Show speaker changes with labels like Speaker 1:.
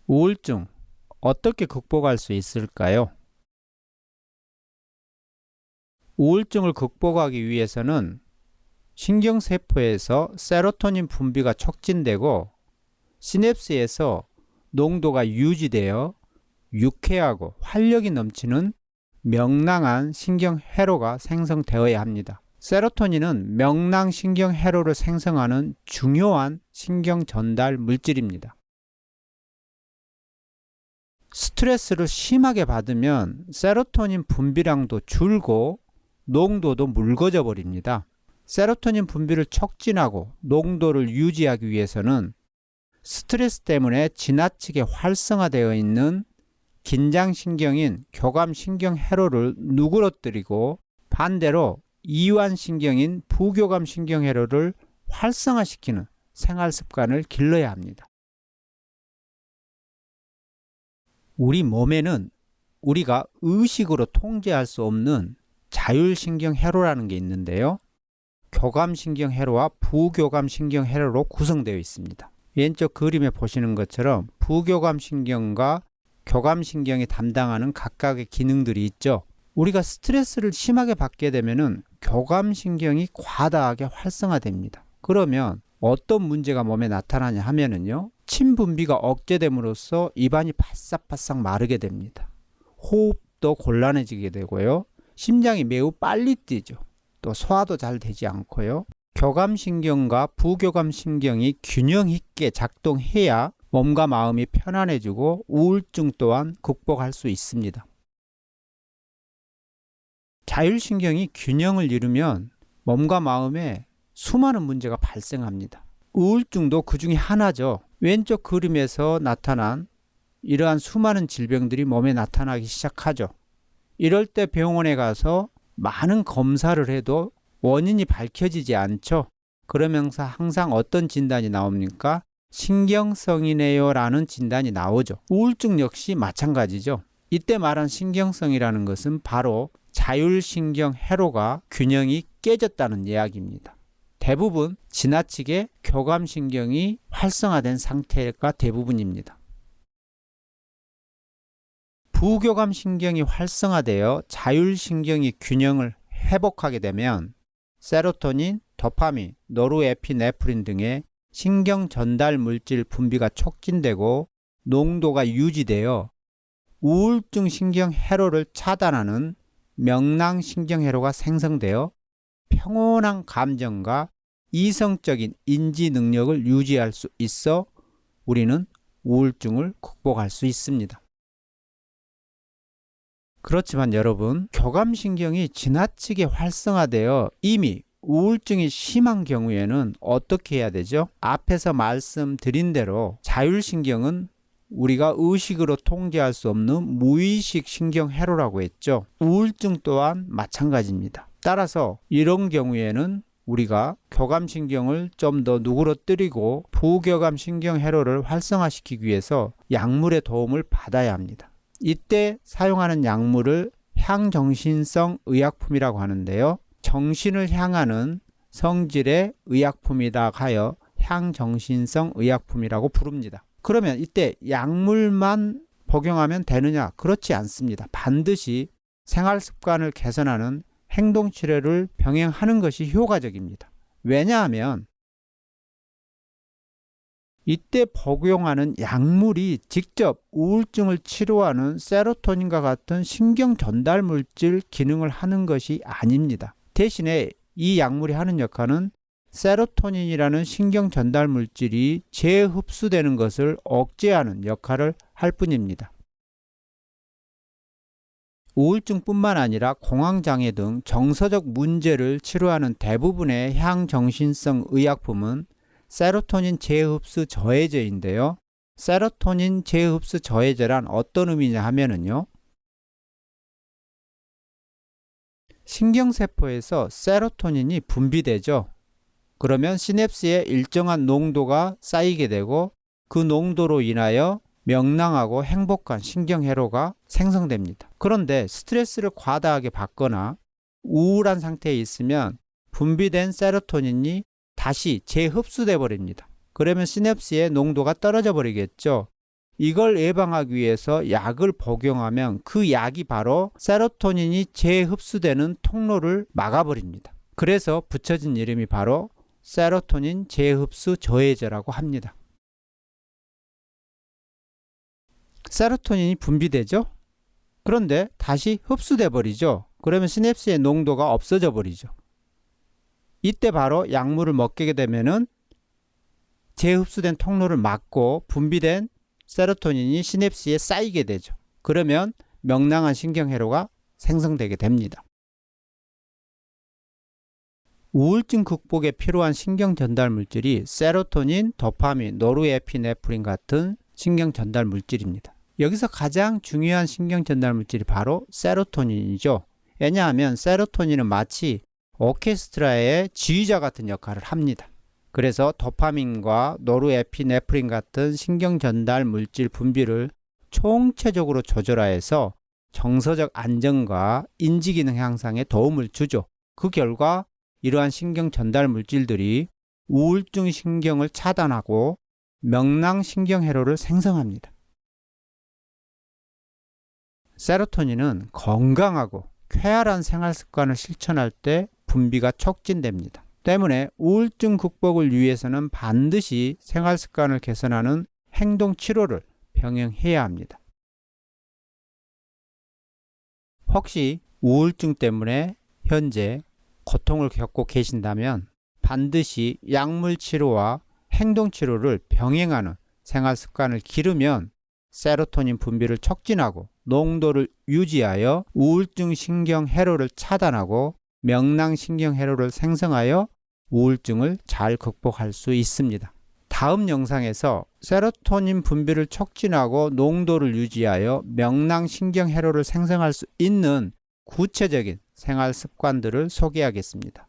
Speaker 1: 우울증 어떻게 극복할 수 있을까요? 우울증을 극복하기 위해서는 신경세포에서 세로토닌 분비가 촉진되고 시냅스에서 농도가 유지되어 유쾌하고 활력이 넘치는 명랑한 신경회로가 생성되어야 합니다. 세로토닌은 명랑신경회로를 생성하는 중요한 신경 전달 물질입니다. 스트레스를 심하게 받으면 세로토닌 분비량도 줄고 농도도 묽어져 버립니다. 세로토닌 분비를 촉진하고 농도를 유지하기 위해서는 스트레스 때문에 지나치게 활성화되어 있는 긴장신경인 교감신경회로를 누그러뜨리고 반대로 이완신경인 부교감신경회로를 활성화시키는 생활습관을 길러야 합니다. 우리 몸에는 우리가 의식으로 통제할 수 없는 자율신경회로라는 게 있는데요. 교감신경회로와 부교감신경회로로 구성되어 있습니다. 왼쪽 그림에 보시는 것처럼 부교감신경과 교감신경이 담당하는 각각의 기능들이 있죠. 우리가 스트레스를 심하게 받게 되면 교감신경이 과다하게 활성화됩니다. 그러면 어떤 문제가 몸에 나타나냐 하면은요. 침 분비가 억제됨으로써 입안이 바싹바싹 마르게 됩니다. 호흡도 곤란해지게 되고요. 심장이 매우 빨리 뛰죠. 또 소화도 잘 되지 않고요. 교감신경과 부교감신경이 균형 있게 작동해야 몸과 마음이 편안해지고 우울증 또한 극복할 수 있습니다. 자율신경이 균형을 이루면 몸과 마음에 수많은 문제가 발생합니다. 우울증도 그 중에 하나죠. 왼쪽 그림에서 나타난 이러한 수많은 질병들이 몸에 나타나기 시작하죠. 이럴 때 병원에 가서 많은 검사를 해도 원인이 밝혀지지 않죠. 그러면서 항상 어떤 진단이 나옵니까? 신경성이네요 라는 진단이 나오죠. 우울증 역시 마찬가지죠. 이때 말한 신경성이라는 것은 바로 자율신경회로가 균형이 깨졌다는 이야기입니다. 대부분 지나치게 교감신경이 활성화된 상태가 대부분입니다. 부교감신경이 활성화되어 자율신경이 균형을 회복하게 되면 세로토닌, 도파민, 노르에피네프린 등의 신경 전달 물질 분비가 촉진되고 농도가 유지되어 우울증 신경 회로를 차단하는 명랑신경회로가 생성되어 평온한 감정과 이성적인 인지 능력을 유지할 수 있어 우리는 우울증을 극복할 수 있습니다. 그렇지만 여러분, 교감신경이 지나치게 활성화되어 이미 우울증이 심한 경우에는 어떻게 해야 되죠? 앞에서 말씀드린 대로 자율신경은 우리가 의식으로 통제할 수 없는 무의식 신경회로라고 했죠. 우울증 또한 마찬가지입니다. 따라서 이런 경우에는 우리가 교감신경을 좀 더 누그러뜨리고 부교감신경회로를 활성화시키기 위해서 약물의 도움을 받아야 합니다. 이때 사용하는 약물을 향정신성 의약품이라고 하는데요. 정신을 향하는 성질의 의약품이다 하여 향정신성 의약품이라고 부릅니다. 그러면 이때 약물만 복용하면 되느냐? 그렇지 않습니다. 반드시 생활습관을 개선하는 행동치료를 병행하는 것이 효과적입니다. 왜냐하면 이때 복용하는 약물이 직접 우울증을 치료하는 세로토닌과 같은 신경 전달 물질 기능을 하는 것이 아닙니다. 대신에 이 약물이 하는 역할은 세로토닌이라는 신경 전달 물질이 재흡수되는 것을 억제하는 역할을 할 뿐입니다. 우울증뿐만 아니라 공황장애 등 정서적 문제를 치료하는 대부분의 향정신성 의약품은 세로토닌 재흡수 저해제인데요. 세로토닌 재흡수 저해제란 어떤 의미냐 하면은요. 신경세포에서 세로토닌이 분비되죠. 그러면 시냅스에 일정한 농도가 쌓이게 되고 그 농도로 인하여 명랑하고 행복한 신경회로가 생성됩니다. 그런데 스트레스를 과다하게 받거나 우울한 상태에 있으면 분비된 세로토닌이 다시 재흡수돼 버립니다. 그러면 시냅스의 농도가 떨어져 버리겠죠. 이걸 예방하기 위해서 약을 복용하면 그 약이 바로 세로토닌이 재흡수되는 통로를 막아버립니다. 그래서 붙여진 이름이 바로 세로토닌 재흡수 저해제라고 합니다. 세로토닌이 분비되죠? 그런데 다시 흡수돼 버리죠. 그러면 시냅스의 농도가 없어져 버리죠. 이때 바로 약물을 먹게 되면은 재흡수된 통로를 막고 분비된 세로토닌이 시냅스에 쌓이게 되죠. 그러면 명랑한 신경회로가 생성되게 됩니다. 우울증 극복에 필요한 신경 전달 물질이 세로토닌, 도파민, 노르에피네프린 같은 신경 전달 물질입니다. 여기서 가장 중요한 신경 전달 물질이 바로 세로토닌이죠. 왜냐하면 세로토닌은 마치 오케스트라의 지휘자 같은 역할을 합니다. 그래서 도파민과 노르에피네프린 같은 신경 전달 물질 분비를 총체적으로 조절하여서 정서적 안정과 인지기능 향상에 도움을 주죠. 그 결과 이러한 신경 전달 물질들이 우울증 신경을 차단하고 명랑 신경회로를 생성합니다. 세로토닌은 건강하고 쾌활한 생활 습관을 실천할 때 분비가 촉진됩니다. 때문에 우울증 극복을 위해서는 반드시 생활 습관을 개선하는 행동 치료를 병행해야 합니다. 혹시 우울증 때문에 현재 고통을 겪고 계신다면 반드시 약물 치료와 행동 치료를 병행하는 생활 습관을 기르면 세로토닌 분비를 촉진하고 농도를 유지하여 우울증 신경 회로를 차단하고 명랑 신경 회로를 생성하여 우울증을 잘 극복할 수 있습니다. 다음 영상에서 세로토닌 분비를 촉진하고 농도를 유지하여 명랑 신경 회로를 생성할 수 있는 구체적인 생활 습관들을 소개하겠습니다.